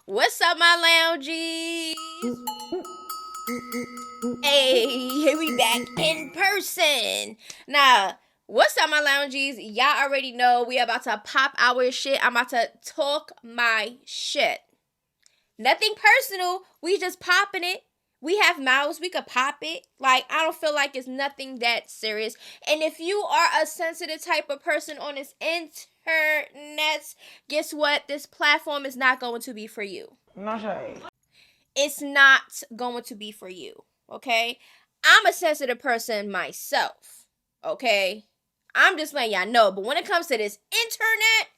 What's up, my loungies? Hey, here we back in person. Now, what's up, my loungies? Y'all already know we about to pop our shit. I'm about to talk my shit. Nothing personal. We just popping it. We have mouths. We could pop it. Like, I don't feel like it's nothing that serious. And if you are a sensitive type of person on this internet, guess what? This platform is not going to be for you. No shade. It's not going to be for you. Okay? I'm a sensitive person myself. Okay? I'm just letting y'all know. But when it comes to this internet,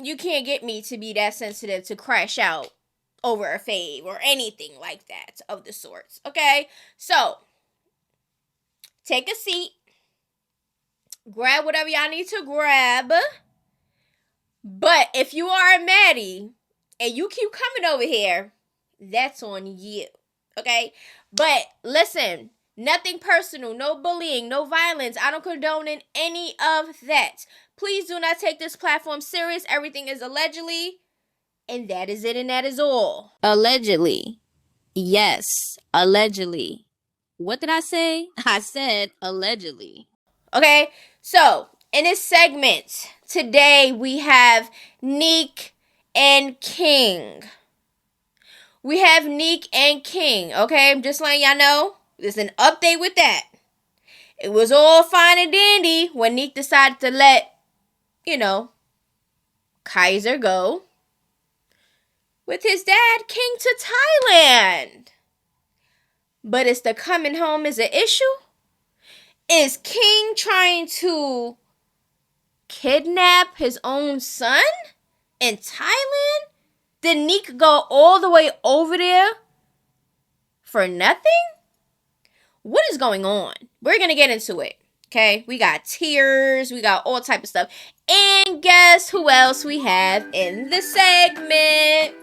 you can't get me to be that sensitive to crash out over a fave or anything like that of the sorts. Okay? So, take a seat. Grab whatever y'all need to grab. But if you are a Maddie and you keep coming over here, that's on you. Okay? But listen, nothing personal, no bullying, no violence. I don't condone in any of that. Please do not take this platform serious. Everything is allegedly. And that is it, and that is all. Allegedly. Yes, allegedly. What did I say? I said allegedly. Okay, so in this segment, today we have Nique and King. We have Nique and King, okay? I'm just letting y'all know. There's an update with that. It was all fine and dandy when Nique decided to let, kysier go with his dad, King, to Thailand. But is the coming home is an issue? Is King trying to kidnap his own son in Thailand? Did Nique go all the way over there for nothing? What is going on? We're going to get into it. Okay, we got tears, we got all type of stuff. And guess who else we have in the segment?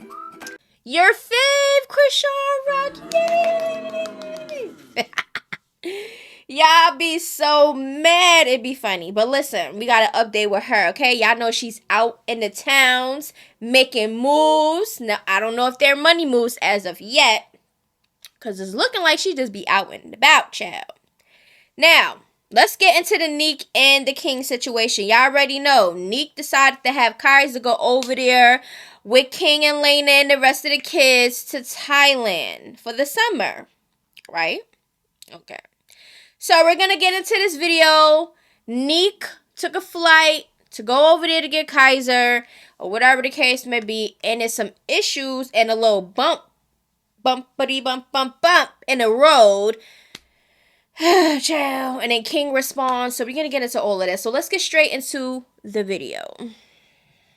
Your fave, Chrisean Rock. Yay! Y'all be so mad. It'd be funny. But listen, we got an update with her, okay? Y'all know she's out in the towns making moves. Now, I don't know if they're money moves as of yet, because it's looking like she just be out and about, child. Now, let's get into the Nique and the King situation. Y'all already know. Nique decided to have kysier go over there with King and Lena and the rest of the kids to Thailand for the summer. Right? Okay. So we're going to get into this video. Nique took a flight to go over there to get kysier, or whatever the case may be. And there's some issues and a little bumpity bump in the road. Child. And then King responds. So we're going to get into all of this. So let's get straight into the video.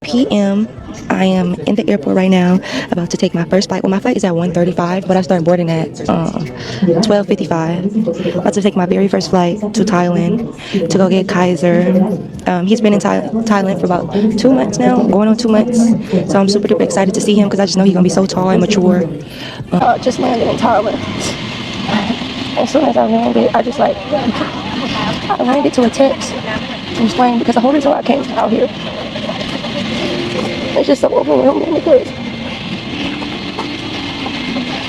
PM. I am in the airport right now, about to take my first flight. Well, my flight is at 1:35, but I start boarding at 12:55. About to take my very first flight to Thailand to go get kysier. He's been in Thailand for about 2 months now, going on 2 months. So I'm super duper excited to see him because I just know he's gonna be so tall and mature. Just landed in Thailand. As soon as I landed, I landed to a text from Spain because the whole reason why I came out here. It's just so overwhelming because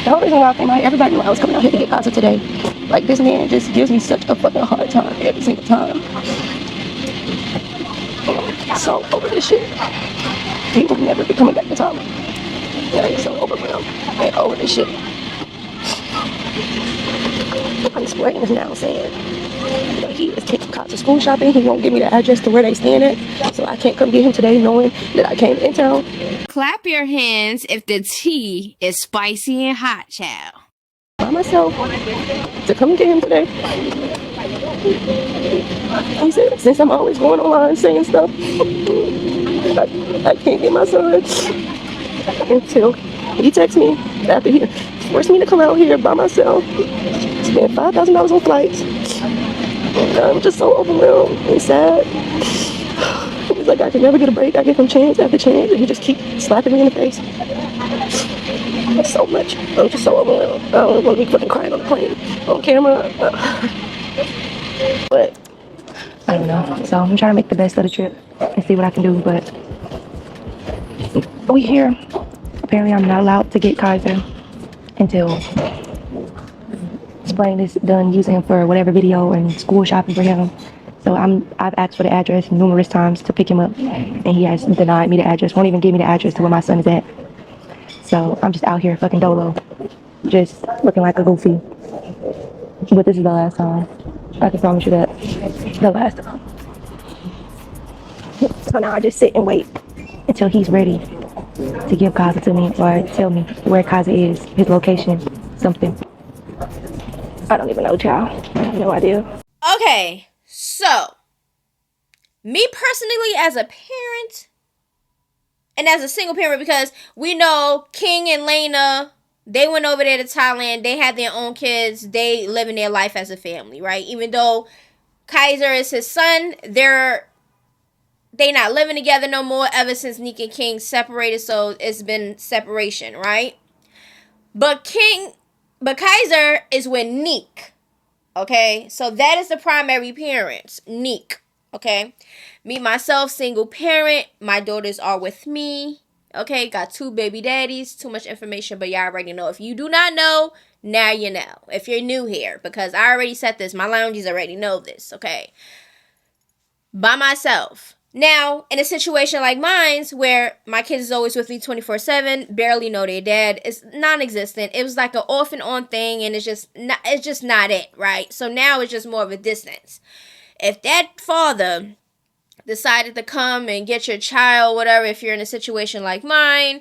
the whole reason why I came out here, everybody knew I was coming out here to get kysier today. Like, this man just gives me such a fucking hard time every single time. So over this shit. He will never be coming back to Thailand. Yeah, he's so overwhelmed and over this shit. I'm swearing this now saying, he is taking kysier school shopping. He won't give me the address to where they stand at, so I can't come get him today knowing that I came in town. Clap your hands if the tea is spicy and hot, child. By myself to come get him today. He said, since I'm always going online saying stuff, I can't get my son until he texts me after he forced me to come out here by myself, spend $5,000 on flights. And I'm just so overwhelmed and sad. It's like I can never get a break. I give him chance after chance, and he just keep slapping me in the face. That's so much. I'm just so overwhelmed. I don't want to be fucking crying on the plane, on camera. But I don't know. So I'm trying to make the best of the trip and see what I can do. But We here. Apparently, I'm not allowed to get Kysier until Spring is done using him for whatever video and school shopping for him. So I've asked for the address numerous times to pick him up, and he has denied me the address. Won't even give me the address to where my son is at. So I'm just out here fucking dolo, just looking like a goofy. But this is the last time. I can promise you that. The last time. So now I just sit and wait until he's ready to give Kaza to me or tell me where Kaza is, his location, something. I don't even know, child. I have no idea. Okay, so me personally as a parent and as a single parent, because we know King and Lena, they went over there to Thailand, they had their own kids, they living their life as a family, right? Even though kysier is his son, they not living together no more ever since Nique and King separated, so it's been separation, right? But kysier is with Nique. Okay, so that is the primary parents, Nique. Okay, me myself, single parent. My daughters are with me. Okay, got 2 baby daddies. Too much information, but y'all already know. If you do not know, now you know. If you're new here, because I already said this, my lounges already know this. Okay, by myself. Now, in a situation like mine's, where my kids is always with me 24/7, barely know their dad, it's non-existent. It was like an off and on thing, and it's just not it, right? So now it's just more of a distance. If that father decided to come and get your child, whatever, if you're in a situation like mine,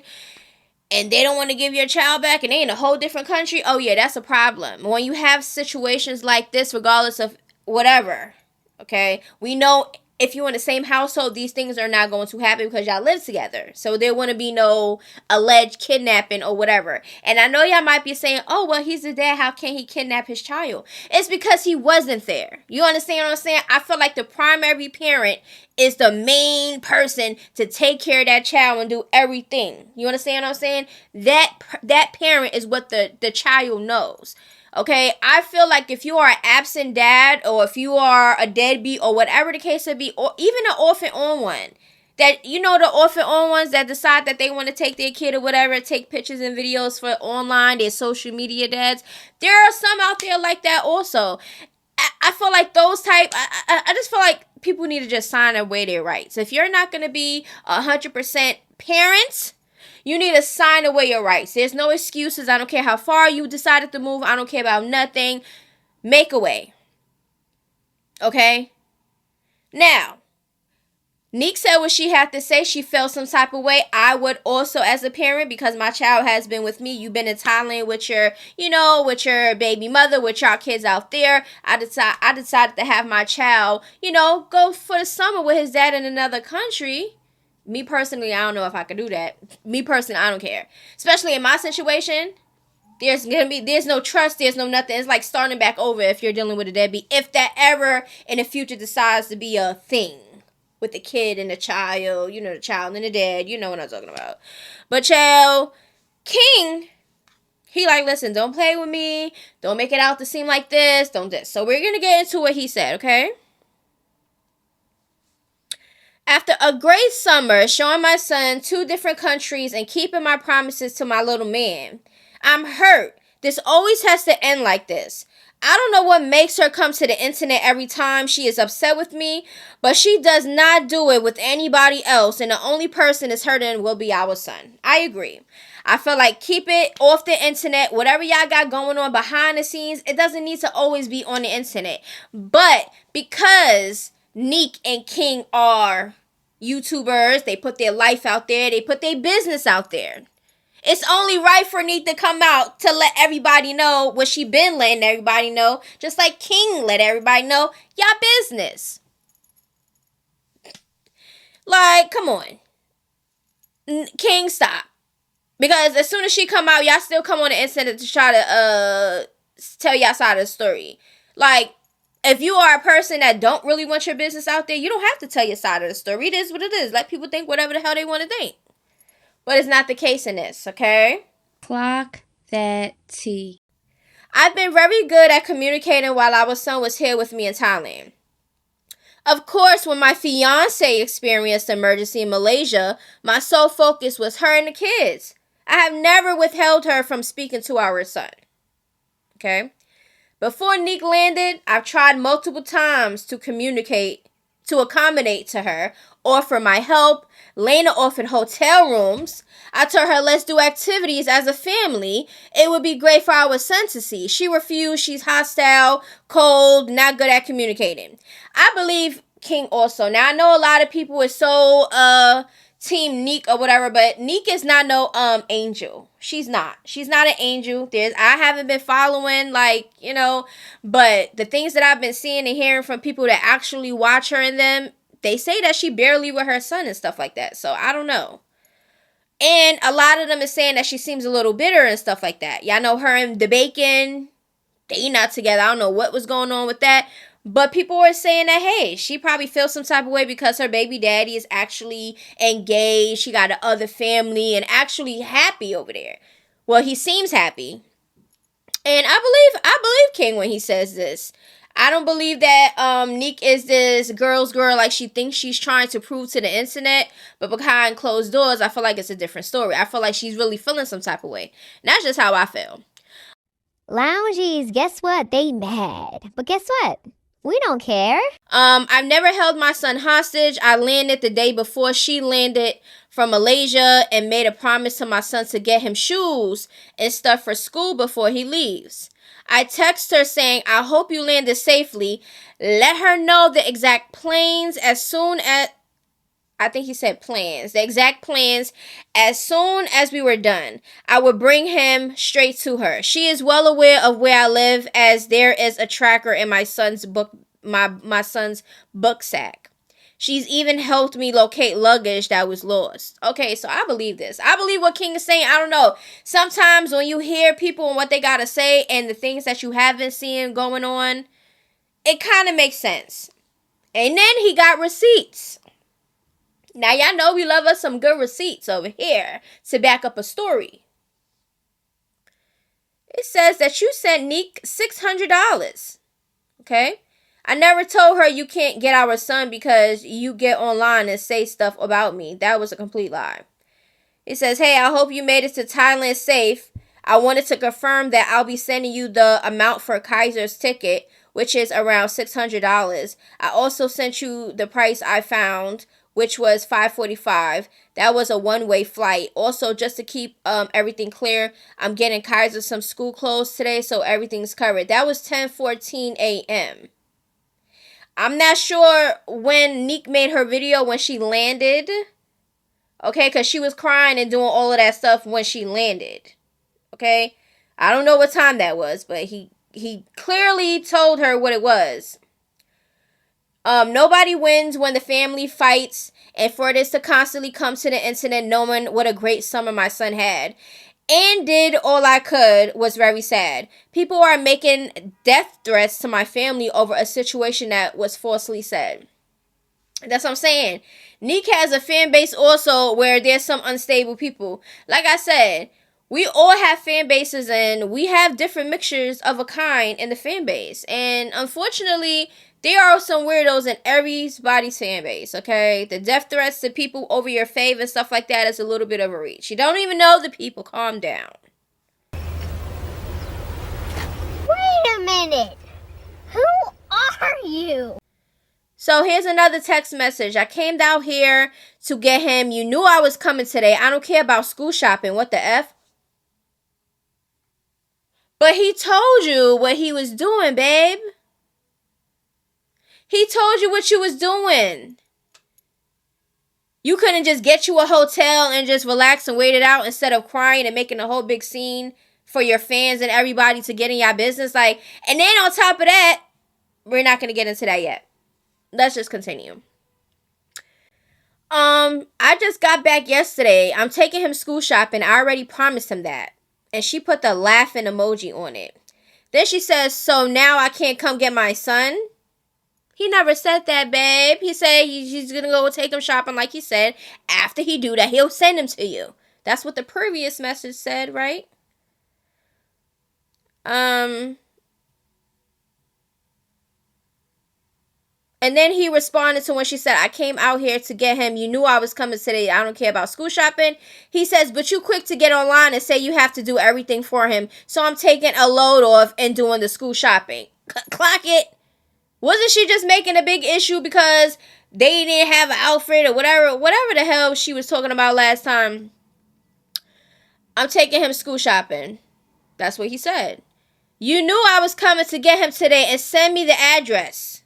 and they don't want to give your child back, and they in a whole different country, oh yeah, that's a problem. When you have situations like this, regardless of whatever, okay, we know if you're in the same household, these things are not going to happen because y'all live together. So there wouldn't be no alleged kidnapping or whatever. And I know y'all might be saying, oh, well, he's the dad. How can he kidnap his child? It's because he wasn't there. You understand what I'm saying? I feel like the primary parent is the main person to take care of that child and do everything. You understand what I'm saying? That parent is what the child knows. Okay, I feel like if you are an absent dad, or if you are a deadbeat, or whatever the case may be, or even an orphan on one, that, you know, the orphan on ones that decide that they want to take their kid or whatever, take pictures and videos for online, their social media dads. There are some out there like that also. I feel like those type, I just feel like people need to just sign away their rights. If you're not going to be 100% parents, you need to sign away your rights. There's no excuses. I don't care how far you decided to move. I don't care about nothing. Make a way. Okay? Now, Nique said what she had to say. She felt some type of way. I would also, as a parent, because my child has been with me. You've been in Thailand with your, with your baby mother, with your kids out there. I decided to have my child, go for the summer with his dad in another country. Me personally, I don't know if I could do that. Me personally, I don't care. Especially in my situation, there's no trust, there's no nothing. It's like starting back over if you're dealing with a deadbeat. If that ever in the future decides to be a thing with the kid and the child, the child and the dad, you know what I'm talking about. But child, King, he like, listen, don't play with me. Don't make it out to seem like this. Don't this. So we're going to get into what he said, okay? After a great summer, showing my son 2 different countries and keeping my promises to my little man, I'm hurt. This always has to end like this. I don't know what makes her come to the internet every time she is upset with me, but she does not do it with anybody else, and the only person is hurting will be our son. I agree. I feel like keep it off the internet. Whatever y'all got going on behind the scenes, it doesn't need to always be on the internet. But because Nique and King are YouTubers, they put their life out there, they put their business out there. It's only right for Nique to come out to let everybody know what she been letting everybody know, just like King let everybody know y'all business. Like, come on. King, stop. Because as soon as she come out, y'all still come on the internet to try to tell y'all side of the story. Like, if you are a person that don't really want your business out there, you don't have to tell your side of the story. It is what it is. Let people think whatever the hell they want to think. But it's not the case in this, okay? Clock that T. I've been very good at communicating while our son was here with me in Thailand. Of course, when my fiance experienced emergency in Malaysia, my sole focus was her and the kids. I have never withheld her from speaking to our son. Okay? Before Nique landed, I've tried multiple times to communicate, to accommodate to her, offer my help. Lena offered hotel rooms. I told her, let's do activities as a family. It would be great for our son to see. She refused. She's hostile, cold, not good at communicating. I believe King also. Now, I know a lot of people are so, Team Nique or whatever, but Nique is not no angel. She's not an angel. I haven't been following, like, but the things that I've been seeing and hearing from people that actually watch her and them, they say that she barely with her son and stuff like that. So I don't know. And a lot of them is saying that she seems a little bitter and stuff like that. Y'all know her and the Bacon, they not together. I don't know what was going on with that. But people were saying that, hey, she probably feels some type of way because her baby daddy is actually engaged. She got another family and actually happy over there. Well, he seems happy. And I believe King when he says this. I don't believe that Nique is this girl's girl like she thinks she's trying to prove to the internet. But behind closed doors, I feel like it's a different story. I feel like she's really feeling some type of way. And that's just how I feel. Loungies, guess what? They mad. But guess what? We don't care. I've never held my son hostage. I landed the day before she landed from Malaysia and made a promise to my son to get him shoes and stuff for school before he leaves. I text her saying, I hope you landed safely. Let her know the exact planes as soon as, I think he said plans, the exact plans as soon as we were done. I would bring him straight to her. She is well aware of where I live as there is a tracker in my son's book, my son's book sack. She's even helped me locate luggage that was lost. Okay, so I believe this. I believe what King is saying. I don't know. Sometimes when you hear people and what they got to say and the things that you haven't seen going on, it kind of makes sense. And then he got receipts. Now, y'all know we love us some good receipts over here to back up a story. It says that you sent Nique $600. Okay? I never told her you can't get our son because you get online and say stuff about me. That was a complete lie. It says, hey, I hope you made it to Thailand safe. I wanted to confirm that I'll be sending you the amount for Kysier's ticket, which is around $600. I also sent you the price I found, which was $545. That was a one-way flight. Also, just to keep everything clear, I'm getting Kysier some school clothes today, so everything's covered. That was 10:14 a.m. I'm not sure when Nique made her video when she landed. Okay, because she was crying and doing all of that stuff when she landed. Okay? I don't know what time that was, but he clearly told her what it was. Nobody wins when the family fights, and for this to constantly come to the internet knowing what a great summer my son had and did all I could was very sad. People are making death threats to my family over a situation that was falsely said. That's what I'm saying. Nique has a fan base also where there's some unstable people. Like I said, we all have fan bases and we have different mixtures of a kind in the fan base. And unfortunately, there are some weirdos in everybody's fan base, okay? The death threats to people over your fave and stuff like that is a little bit of a reach. You don't even know the people. Calm down. Wait a minute. Who are you? So here's another text message. I came down here to get him. You knew I was coming today. I don't care about school shopping. What the F? But he told you what he was doing, babe. He told you what you was doing. You couldn't just get you a hotel and just relax and wait it out instead of crying and making a whole big scene for your fans and everybody to get in your business. Like, and then on top of that, we're not going to get into that yet. Let's just continue. I just got back yesterday. I'm taking him school shopping. I already promised him that. And she put the laughing emoji on it. Then she says, so now I can't come get my son? He never said that, babe. He said he's going to go take him shopping like he said. After he do that, he'll send him to you. That's what the previous message said, right? And And then he responded to when she said, I came out here to get him. You knew I was coming today. I don't care about school shopping. He says, but you quick to get online and say you have to do everything for him. So I'm taking a load off and doing the school shopping. Clock it. Wasn't she just making a big issue because they didn't have an outfit or whatever the hell she was talking about last time? I'm taking him school shopping. That's what he said. You knew I was coming to get him today and send me the address.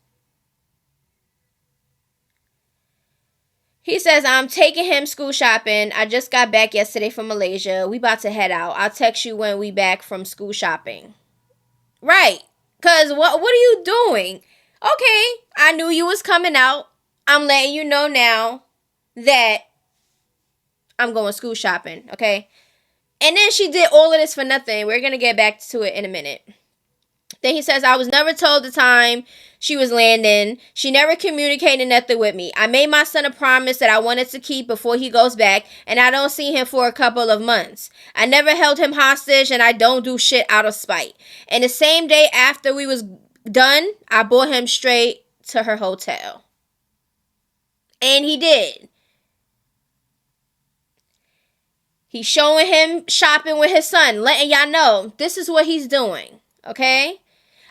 He says, I'm taking him school shopping. I just got back yesterday from Malaysia. We about to head out. I'll text you when we back from school shopping. Right. Because what are you doing? Okay, I knew you was coming out. I'm letting you know now that I'm going school shopping, okay? And then she did all of this for nothing. We're going to get back to it in a minute. Then he says, I was never told the time she was landing. She never communicated nothing with me. I made my son a promise that I wanted to keep before he goes back, and I don't see him for a couple of months. I never held him hostage, and I don't do shit out of spite. And the same day after we was done, I brought him straight to her hotel. And he did. He's showing him shopping with his son, letting y'all know this is what he's doing, okay?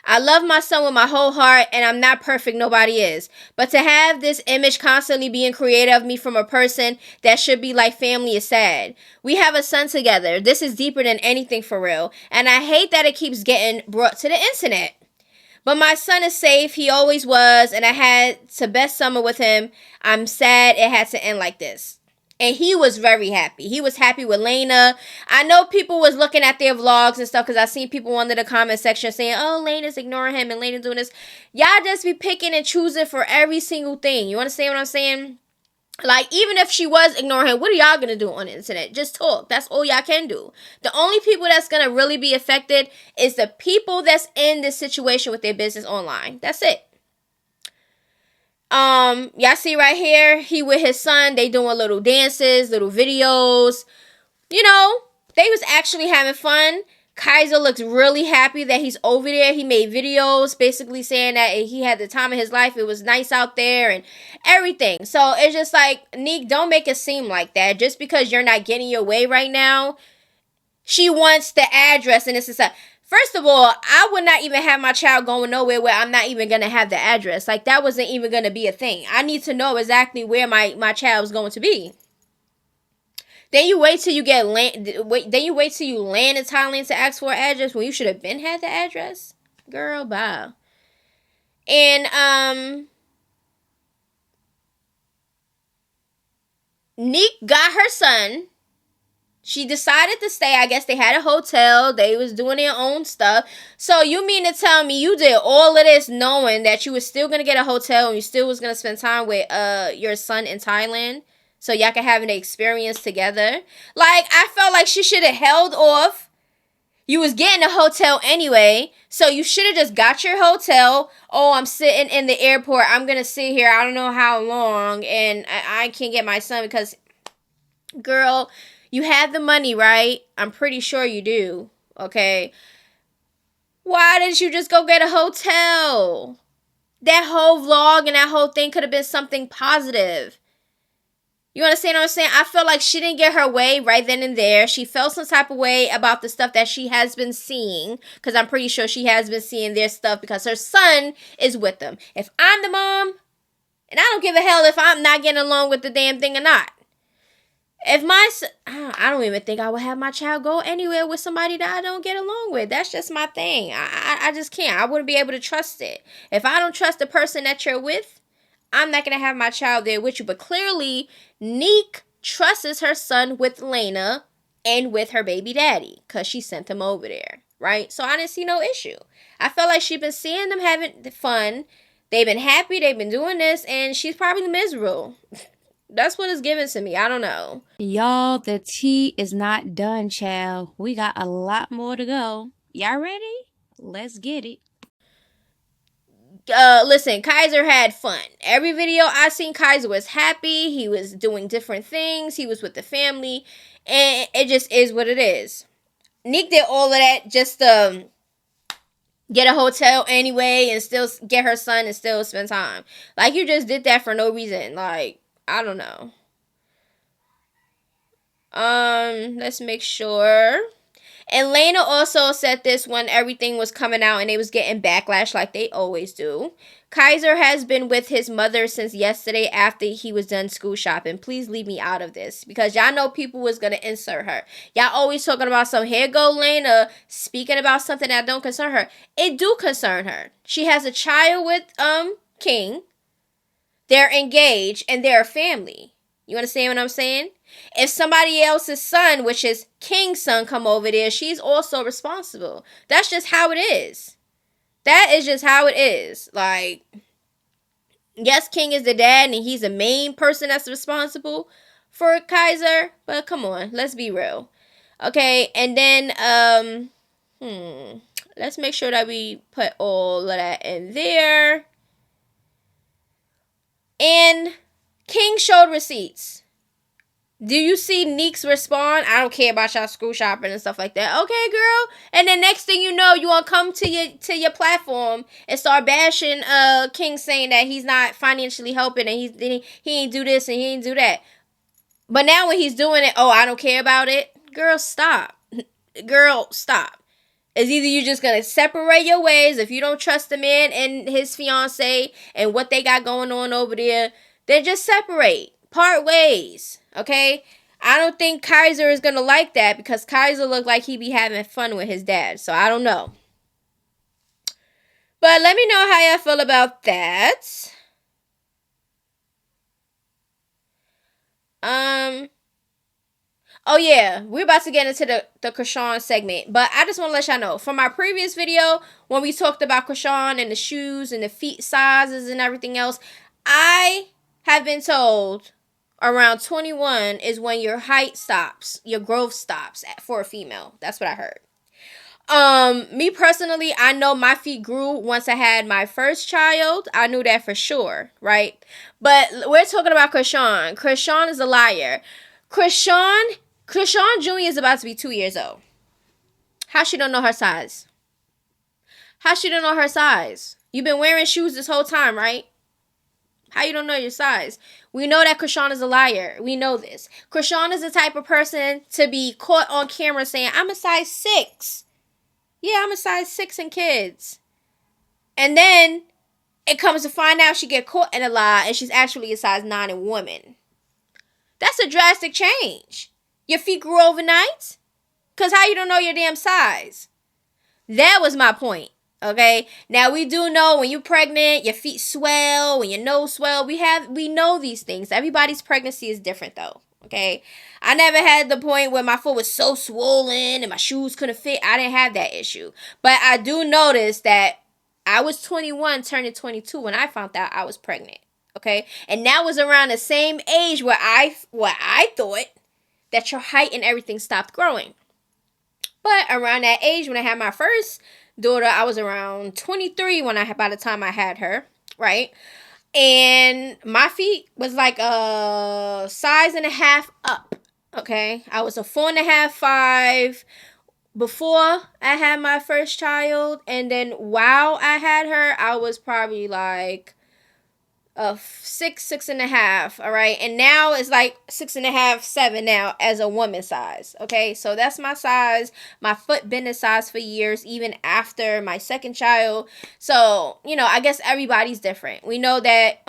I love my son with my whole heart, and I'm not perfect, nobody is. But to have this image constantly being created of me from a person that should be like family is sad. We have a son together. This is deeper than anything for real. And I hate that it keeps getting brought to the internet. But my son is safe. He always was. And I had the best summer with him. I'm sad it had to end like this. And he was very happy. He was happy with Lena. I know people was looking at their vlogs and stuff because I seen people under the comment section saying, oh, Lena's ignoring him and Lena's doing this. Y'all just be picking and choosing for every single thing. You understand what I'm saying? Like, even if she was ignoring him, what are y'all going to do on the internet? Just talk. That's all y'all can do. The only people that's going to really be affected is the people that's in this situation with their business online. That's it. Y'all see right here, he with his son, they doing little dances, little videos. You know, they was actually having fun. Kysier looks really happy that he's over there. He made videos basically saying that he had the time of his life. It was nice out there and everything. So it's just like, Nique, don't make it seem like that. Just because you're not getting your way right now, she wants the address and this is a... First of all, I would not even have my child going nowhere where I'm not even going to have the address. Like, that wasn't even going to be a thing. I need to know exactly where my child is going to be. Then you wait till you then you wait till you land in Thailand to ask for an address when you should have been had the address. Girl, bye. And Nique got her son. She decided to stay. I guess they had a hotel. They was doing their own stuff. So you mean to tell me you did all of this knowing that you was still going to get a hotel and you still was going to spend time with your son in Thailand so y'all could have an experience together? Like, I felt like she should have held off. You was getting a hotel anyway, so you should have just got your hotel. Oh, I'm sitting in the airport. I'm going to sit here. I don't know how long, and I can't get my son because, girl... You had the money, right? I'm pretty sure you do, okay? Why didn't you just go get a hotel? That whole vlog and that whole thing could have been something positive. You understand what I'm saying? I feel like she didn't get her way right then and there. She felt some type of way about the stuff that she has been seeing. Because I'm pretty sure she has been seeing their stuff because her son is with them. If I'm the mom, and I don't give a hell if I'm not getting along with the damn thing or not. If I don't even think I would have my child go anywhere with somebody that I don't get along with. That's just my thing. I just can't. I wouldn't be able to trust it. If I don't trust the person that you're with, I'm not going to have my child there with you. But clearly, Nique trusts her son with Lena and with her baby daddy because she sent him over there, right? So I didn't see no issue. I felt like she's been seeing them having fun. They've been happy. They've been doing this. And she's probably miserable. That's what it's given to me. I don't know. Y'all, the tea is not done, child. We got a lot more to go. Y'all ready? Let's get it. Listen, Kysier had fun. Every video I seen, Kysier was happy. He was doing different things. He was with the family. And it just is what it is. Nique did all of that just to get a hotel anyway and still get her son and still spend time. Like, you just did that for no reason. Like, I don't know. Let's make sure. Elena also said this when everything was coming out and they was getting backlash like they always do. Kysier has been with his mother since yesterday after he was done school shopping. Please leave me out of this because y'all know people was going to insert her. Y'all always talking about some here go Lena speaking about something that don't concern her. It do concern her. She has a child with King. They're engaged and they're a family. You understand what I'm saying? If somebody else's son, which is King's son, come over there, she's also responsible. That's just how it is. That is just how it is. Like, yes, King is the dad and he's the main person that's responsible for Kysier, but come on, let's be real. Okay, and then, let's make sure that we put all of that in there. And King showed receipts. Do you see Nique's respond? I don't care about y'all school shopping and stuff like that. Okay, girl. And then next thing you know, you want to come to your platform and start bashing King, saying that he's not financially helping and he ain't do this and he ain't do that. But now when he's doing it, oh, I don't care about it. Girl, stop. Girl, stop. It's either you just gonna separate your ways if you don't trust the man and his fiance and what they got going on over there. Then just separate. Part ways. Okay? I don't think Kysier is gonna like that because Kysier looked like he be having fun with his dad. So I don't know. But let me know how y'all feel about that. Oh yeah, we're about to get into the Chrisean segment. But I just want to let y'all know, from my previous video, when we talked about Chrisean and the shoes and the feet sizes and everything else, I have been told around 21 is when your height stops, your growth stops for a female. That's what I heard. Me personally, I know my feet grew once I had my first child. I knew that for sure, right? But we're talking about Chrisean. Chrisean is a liar. Chrisean Jr. is about to be 2 years old. How she don't know her size? How she don't know her size? You've been wearing shoes this whole time, right? How you don't know your size? We know that Chrisean is a liar. We know this. Chrisean is the type of person to be caught on camera saying, I'm a size 6. Yeah, I'm a size 6 in kids. And then it comes to find out she get caught in a lie and she's actually a size 9 in women. That's a drastic change. Your feet grew overnight? Because how you don't know your damn size? That was my point. Okay? Now, we do know when you're pregnant, your feet swell, when your nose swell. We know these things. Everybody's pregnancy is different, though. Okay? I never had the point where my foot was so swollen and my shoes couldn't fit. I didn't have that issue. But I do notice that I was 21, turning 22 when I found out I was pregnant. Okay? And that was around the same age where I thought that your height and everything stopped growing. But around that age, when I had my first daughter, I was around 23 by the time I had her, right? And my feet was like a size and a half up, okay? I was a 4.5, 5 before I had my first child. And then while I had her, I was probably like a 6.5, all right? And now it's like 6.5, 7 now as a woman size, okay? So that's my size. My foot been this size for years, even after my second child. So, I guess everybody's different. We know that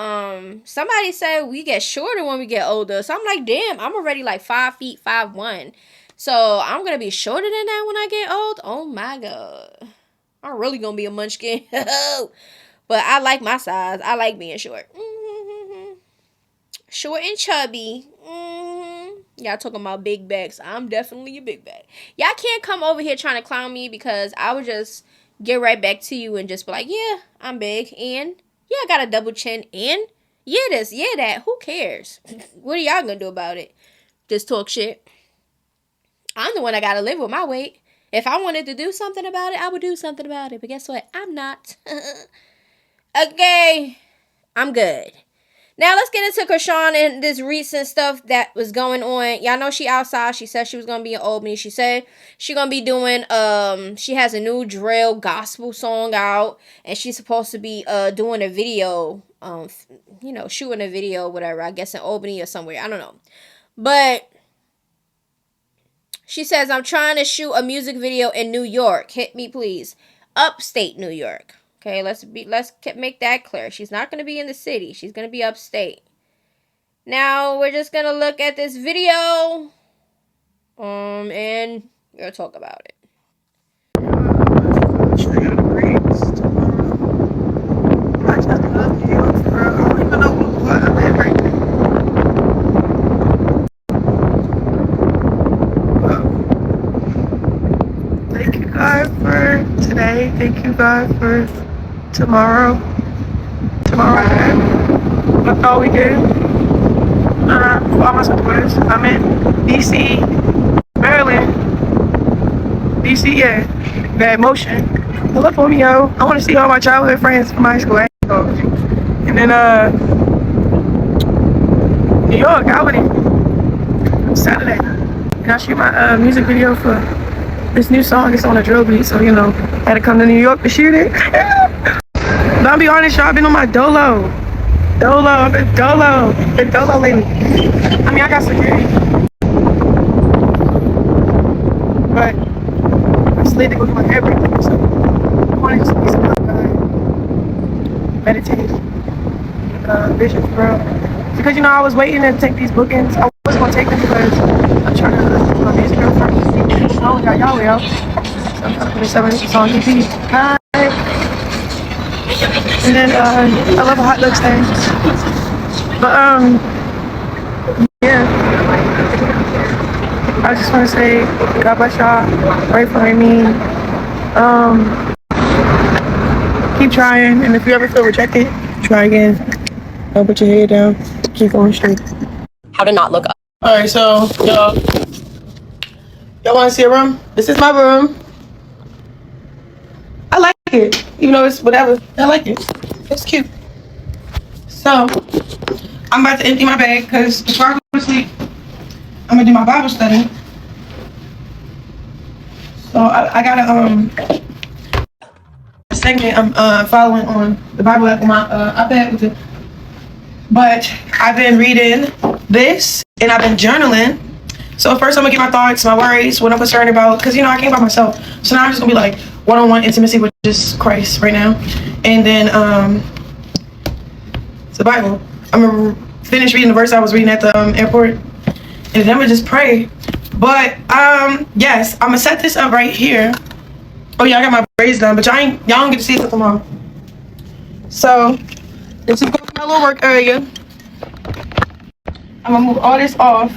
somebody said we get shorter when we get older. So I'm like, damn, I'm already like 5 feet, 5'1". So I'm going to be shorter than that when I get old? Oh my God. I'm really going to be a munchkin. But I like my size. I like being short. Short and chubby. Y'all talking about big bags. I'm definitely a big bag. Y'all can't come over here trying to clown me because I would just get right back to you and just be like, yeah, I'm big. And yeah, I got a double chin. And yeah, this, yeah, that. Who cares? What are y'all going to do about it? Just talk shit. I'm the one that got to live with my weight. If I wanted to do something about it, I would do something about it. But guess what? I'm not. Okay, I'm good. Now let's get into Chrisean and this recent stuff that was going on. Y'all know she outside. She said she was gonna be in Albany. She said she gonna be doing she has a new drill gospel song out, and she's supposed to be doing a video, shooting a video, whatever, I guess in Albany or somewhere. I don't know. But she says, I'm trying to shoot a music video in New York. Hit me, please. Upstate New York. Okay, let's make that clear. She's not going to be in the city. She's going to be upstate. Now, we're just going to look at this video. And we're going to talk about it. Thank you, God, for today. Thank you, God, for tomorrow. That's all we do. For all my supporters. I'm in DC, Maryland. DC, yeah. Bad motion. Pull up on me, yo. I want to see all my childhood friends from high school. And then, New York, Albany, Saturday. And I shoot my music video for this new song. It's on a drill beat, so had to come to New York to shoot it. But I'll be honest, y'all, I've been on my dolo. I've been dolo lately. I mean, I got security, but I slid to go do my everything, so I wanted to be some meditate, vision, bro. Because I was waiting to take these bookings. I was gonna take them because I'm trying to do my music real first. I only got y'all out, so I'm trying to put a 7-song EP. And then I love how it looks there. But yeah. I just want to say God bless y'all. Pray for me. Keep trying, and if you ever feel rejected, try again. Don't put your head down. Keep going straight. How to not look up. Alright, so y'all want to see a room? This is my room. I like it, even though it's whatever. I like it. It's cute. So I'm about to empty my bag because before I go to sleep, I'm gonna do my Bible study. So I got a segment I'm following on the Bible app on my iPad with it. But I've been reading this and I've been journaling. So first I'm gonna get my thoughts, my worries, what I'm concerned about, because I came by myself. So now I'm just gonna be like one-on-one intimacy with just Christ right now. And then it's the Bible. I'm gonna finish reading the verse I was reading at the airport, and then I'm gonna just pray. But yes, I'm gonna set this up right here. Oh yeah, I got my braids done, but y'all don't get to see it till tomorrow. So this is going to my little work area. I'm gonna move all this off.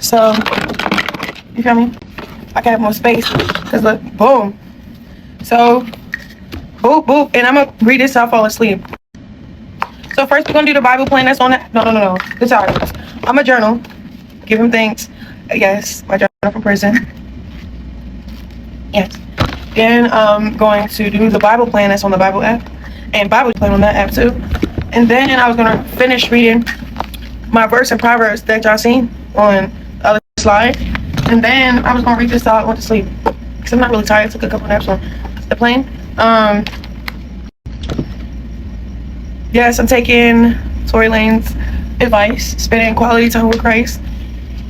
So you feel me? I can have more space. Cause look, boom. So boop boop, and I'm gonna read this till I fall asleep. So first we're gonna do the Bible plan that's on that. No. This is how it goes. I'm a journal. Give him thanks. Yes, my journal from prison. Yes. Then I'm going to do the Bible plan that's on the Bible app, and Bible plan on that app too. And then I was gonna finish reading my verse in Proverbs that y'all seen on the other slide. And then I was gonna read this till I went to sleep. Cause I'm not really tired. I took a couple naps on the plane. Yes, I'm taking Tory Lane's advice, spending quality time with Christ.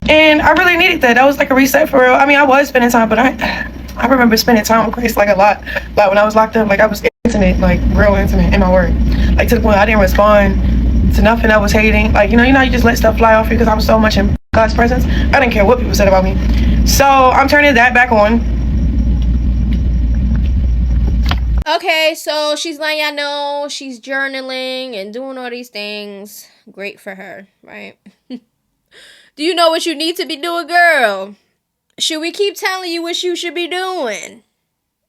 And I really needed that. That was like a reset for real. I mean, I was spending time, but I remember spending time with Christ like a lot. Like when I was locked up, like I was intimate, like real intimate in my word. Like to the point I didn't respond to nothing I was hating. Like, you just let stuff fly off you because I was so much in God's presence. I didn't care what people said about me. So I'm turning that back on. Okay, so she's letting y'all know she's journaling and doing all these things. Great for her, right? Do you know what you need to be doing, girl? Should we keep telling you what you should be doing?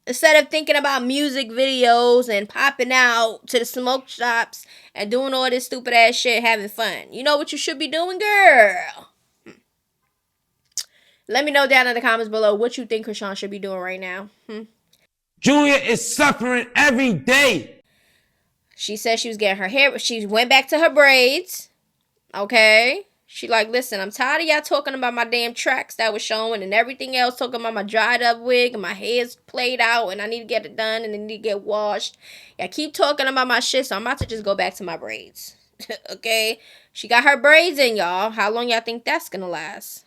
Instead of thinking about music videos and popping out to the smoke shops and doing all this stupid ass shit, having fun. You know what you should be doing, girl? Let me know down in the comments below what you think Chrisean should be doing right now. Junior is suffering every day. She said she was getting her hair. She went back to her braids. Okay. She like, listen, I'm tired of y'all talking about my damn tracks that was showing and everything else, talking about my dried up wig and my hair's played out and I need to get it done and it need to get washed. Y'all keep talking about my shit, so I'm about to just go back to my braids. Okay? She got her braids in, y'all. How long y'all think that's gonna last?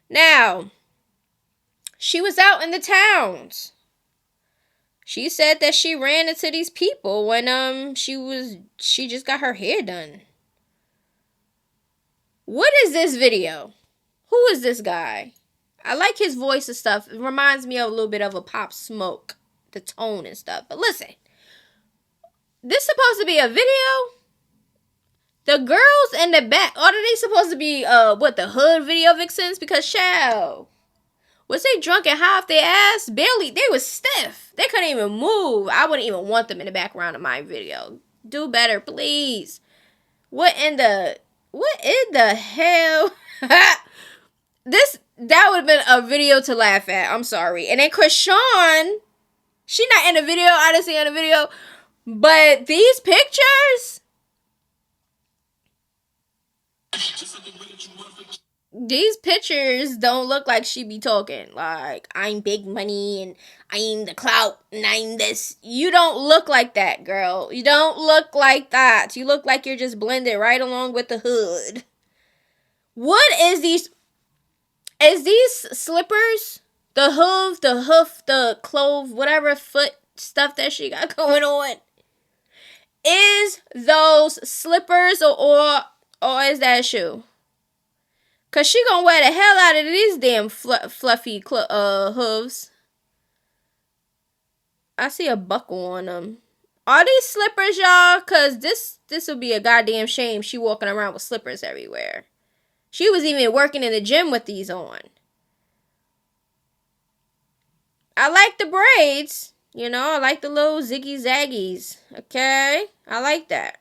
Now, she was out in the towns. She said that she ran into these people when she just got her hair done. What is this video? Who is this guy? I like his voice and stuff. It reminds me of a little bit of a Pop Smoke, the tone and stuff. But listen, this supposed to be a video? The girls in the back, are they supposed to be the hood video vixens? Because child, was they drunk and high off their ass? Barely, they was stiff. They couldn't even move. I wouldn't even want them in the background of my video. Do better, please. What in the hell? That would have been a video to laugh at. I'm sorry. And then Chrisean, she not in the video. I didn't see her in the video. But these pictures, don't look like she be talking like I'm big money and I'm the clout and I'm this. You don't look like that, girl. You don't look like that. You look like you're just blended right along with the hood. What is these? Is these slippers? The hoof, the clove, whatever foot stuff that she got going on. Is those slippers or is that a shoe? Cause she gonna wear the hell out of these damn fluffy hooves. I see a buckle on them. Are these slippers, y'all? Cause this would be a goddamn shame. She walking around with slippers everywhere. She was even working in the gym with these on. I like the braids. You know, I like the little ziggy zaggies. Okay? I like that.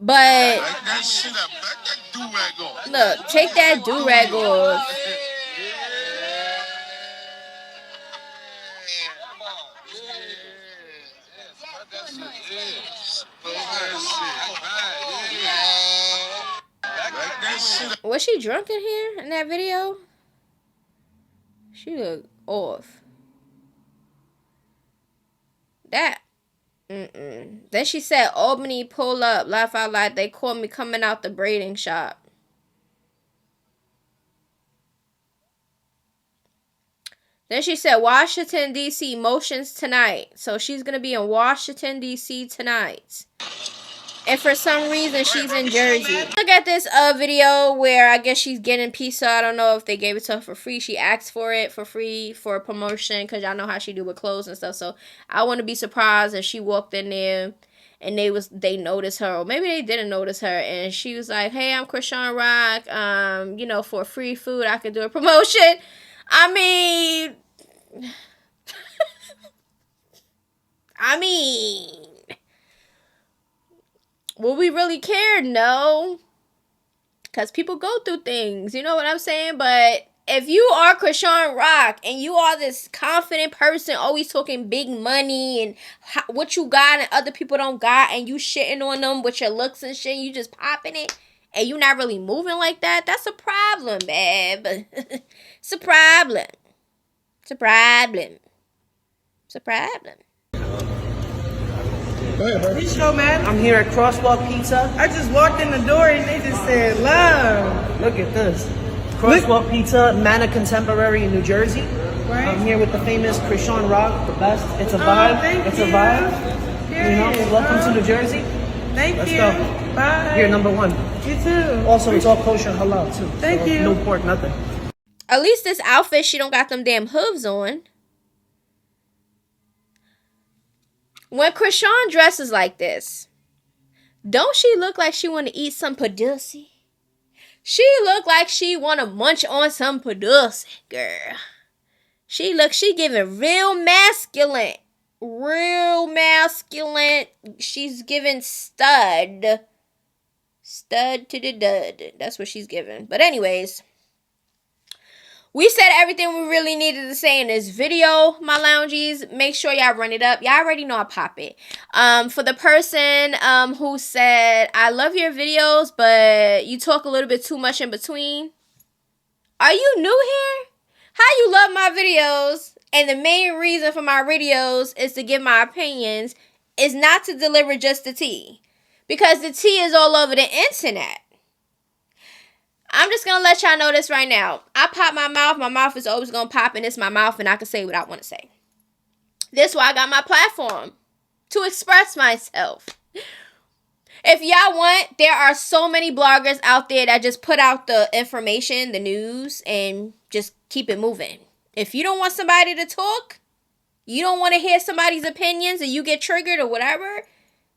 But look, take that do-rag off. Was she drunk in here in that video? She looked off. That. Then she said, Albany pull up, laugh out loud. They caught me coming out the braiding shop. Then she said, Washington, D.C. motions tonight. So she's going to be in Washington, D.C. tonight. And for some reason, she's in Jersey. Look at this video where I guess she's getting pizza. I don't know if they gave it to her for free. She asked for it for free for a promotion because y'all know how she do with clothes and stuff. So I wouldn't be surprised if she walked in there and they noticed her, or maybe they didn't notice her, and she was like, "Hey, I'm Chrisean Rock. You know, for free food, I could do a promotion." I mean, will we really care? No. Because people go through things. You know what I'm saying? But if you are Chrisean Rock and you are this confident person always talking big money and what you got and other people don't got, and you shitting on them with your looks and shit, you just popping it, and you not really moving like that, that's a problem, babe. It's a problem. It's a problem. It's a problem. Go ahead, bro. You show, man. I'm here at Crosswalk Pizza. I just walked in the door and they just said, love. Look at this. Crosswalk Pizza, Manor Contemporary in New Jersey. Right. I'm here with the famous Chrisean Rock, the best. It's a vibe. It's a vibe. You know, welcome to New Jersey. Let's go. Bye. You're number one. You too. Also, it's all kosher halal too. Thank you. No pork, nothing. At least this outfit, she don't got them damn hooves on. When Chrisean dresses like this, don't she look like she want to eat some pussy? She look like she want to munch on some pussy, girl. She giving real masculine. Real masculine. She's giving stud. Stud to the dud. That's what she's giving. But anyways, We said everything we really needed to say in this video, my loungies. Make sure y'all run it up. Y'all already know I pop it. For the person who said, I love your videos, but you talk a little bit too much in between. Are you new here? How you love my videos, and the main reason for my videos is to give my opinions, is not to deliver just the tea. Because the tea is all over the internet. I'm just going to let y'all know this right now. I pop my mouth is always going to pop, and it's my mouth, and I can say what I want to say. This is why I got my platform, to express myself. If y'all want, there are so many bloggers out there that just put out the information, the news, and just keep it moving. If you don't want somebody to talk, you don't want to hear somebody's opinions, and you get triggered or whatever,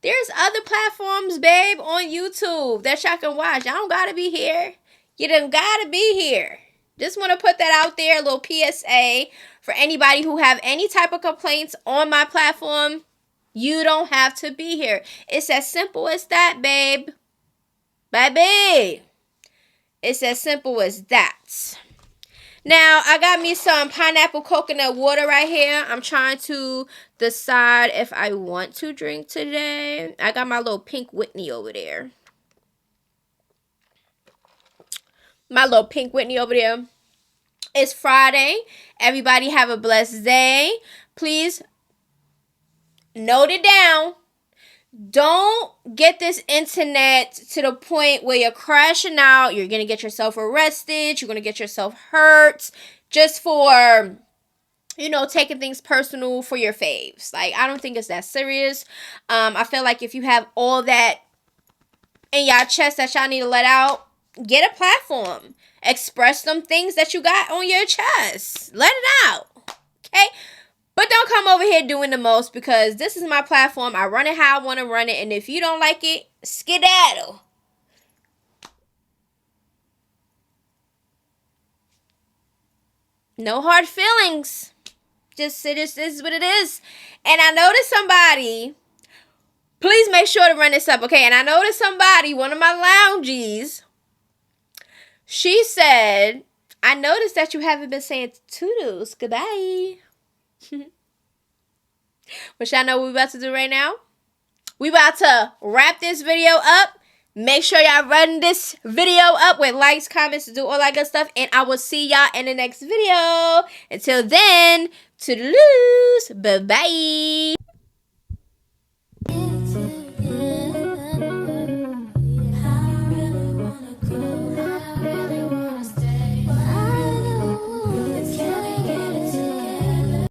there's other platforms, babe, on YouTube that y'all can watch. Y'all don't got to be here. You done gotta be here. Just want to put that out there, a little PSA for anybody who have any type of complaints on my platform. You don't have to be here. It's as simple as that, babe. Baby. It's as simple as that. Now, I got me some pineapple coconut water right here. I'm trying to decide if I want to drink today. I got my little pink Whitney over there. It's Friday. Everybody have a blessed day. Please note it down. Don't get this internet to the point where you're crashing out. You're going to get yourself arrested. You're going to get yourself hurt just for, taking things personal for your faves. Like, I don't think it's that serious. I feel like if you have all that in y'all chest that y'all need to let out, get a platform. Express them things that you got on your chest. Let it out. Okay? But don't come over here doing the most, because this is my platform. I run it how I want to run it. And if you don't like it, skedaddle. No hard feelings. Just it is what it is. And I noticed somebody. Please make sure to run this up, okay? And I noticed somebody, one of my loungies, she said, I noticed that you haven't been saying toodles. Goodbye. But y'all know what we about to do right now? We about to wrap this video up. Make sure y'all run this video up with likes, comments, do all that good stuff. And I will see y'all in the next video. Until then, toodaloos. Bye-bye.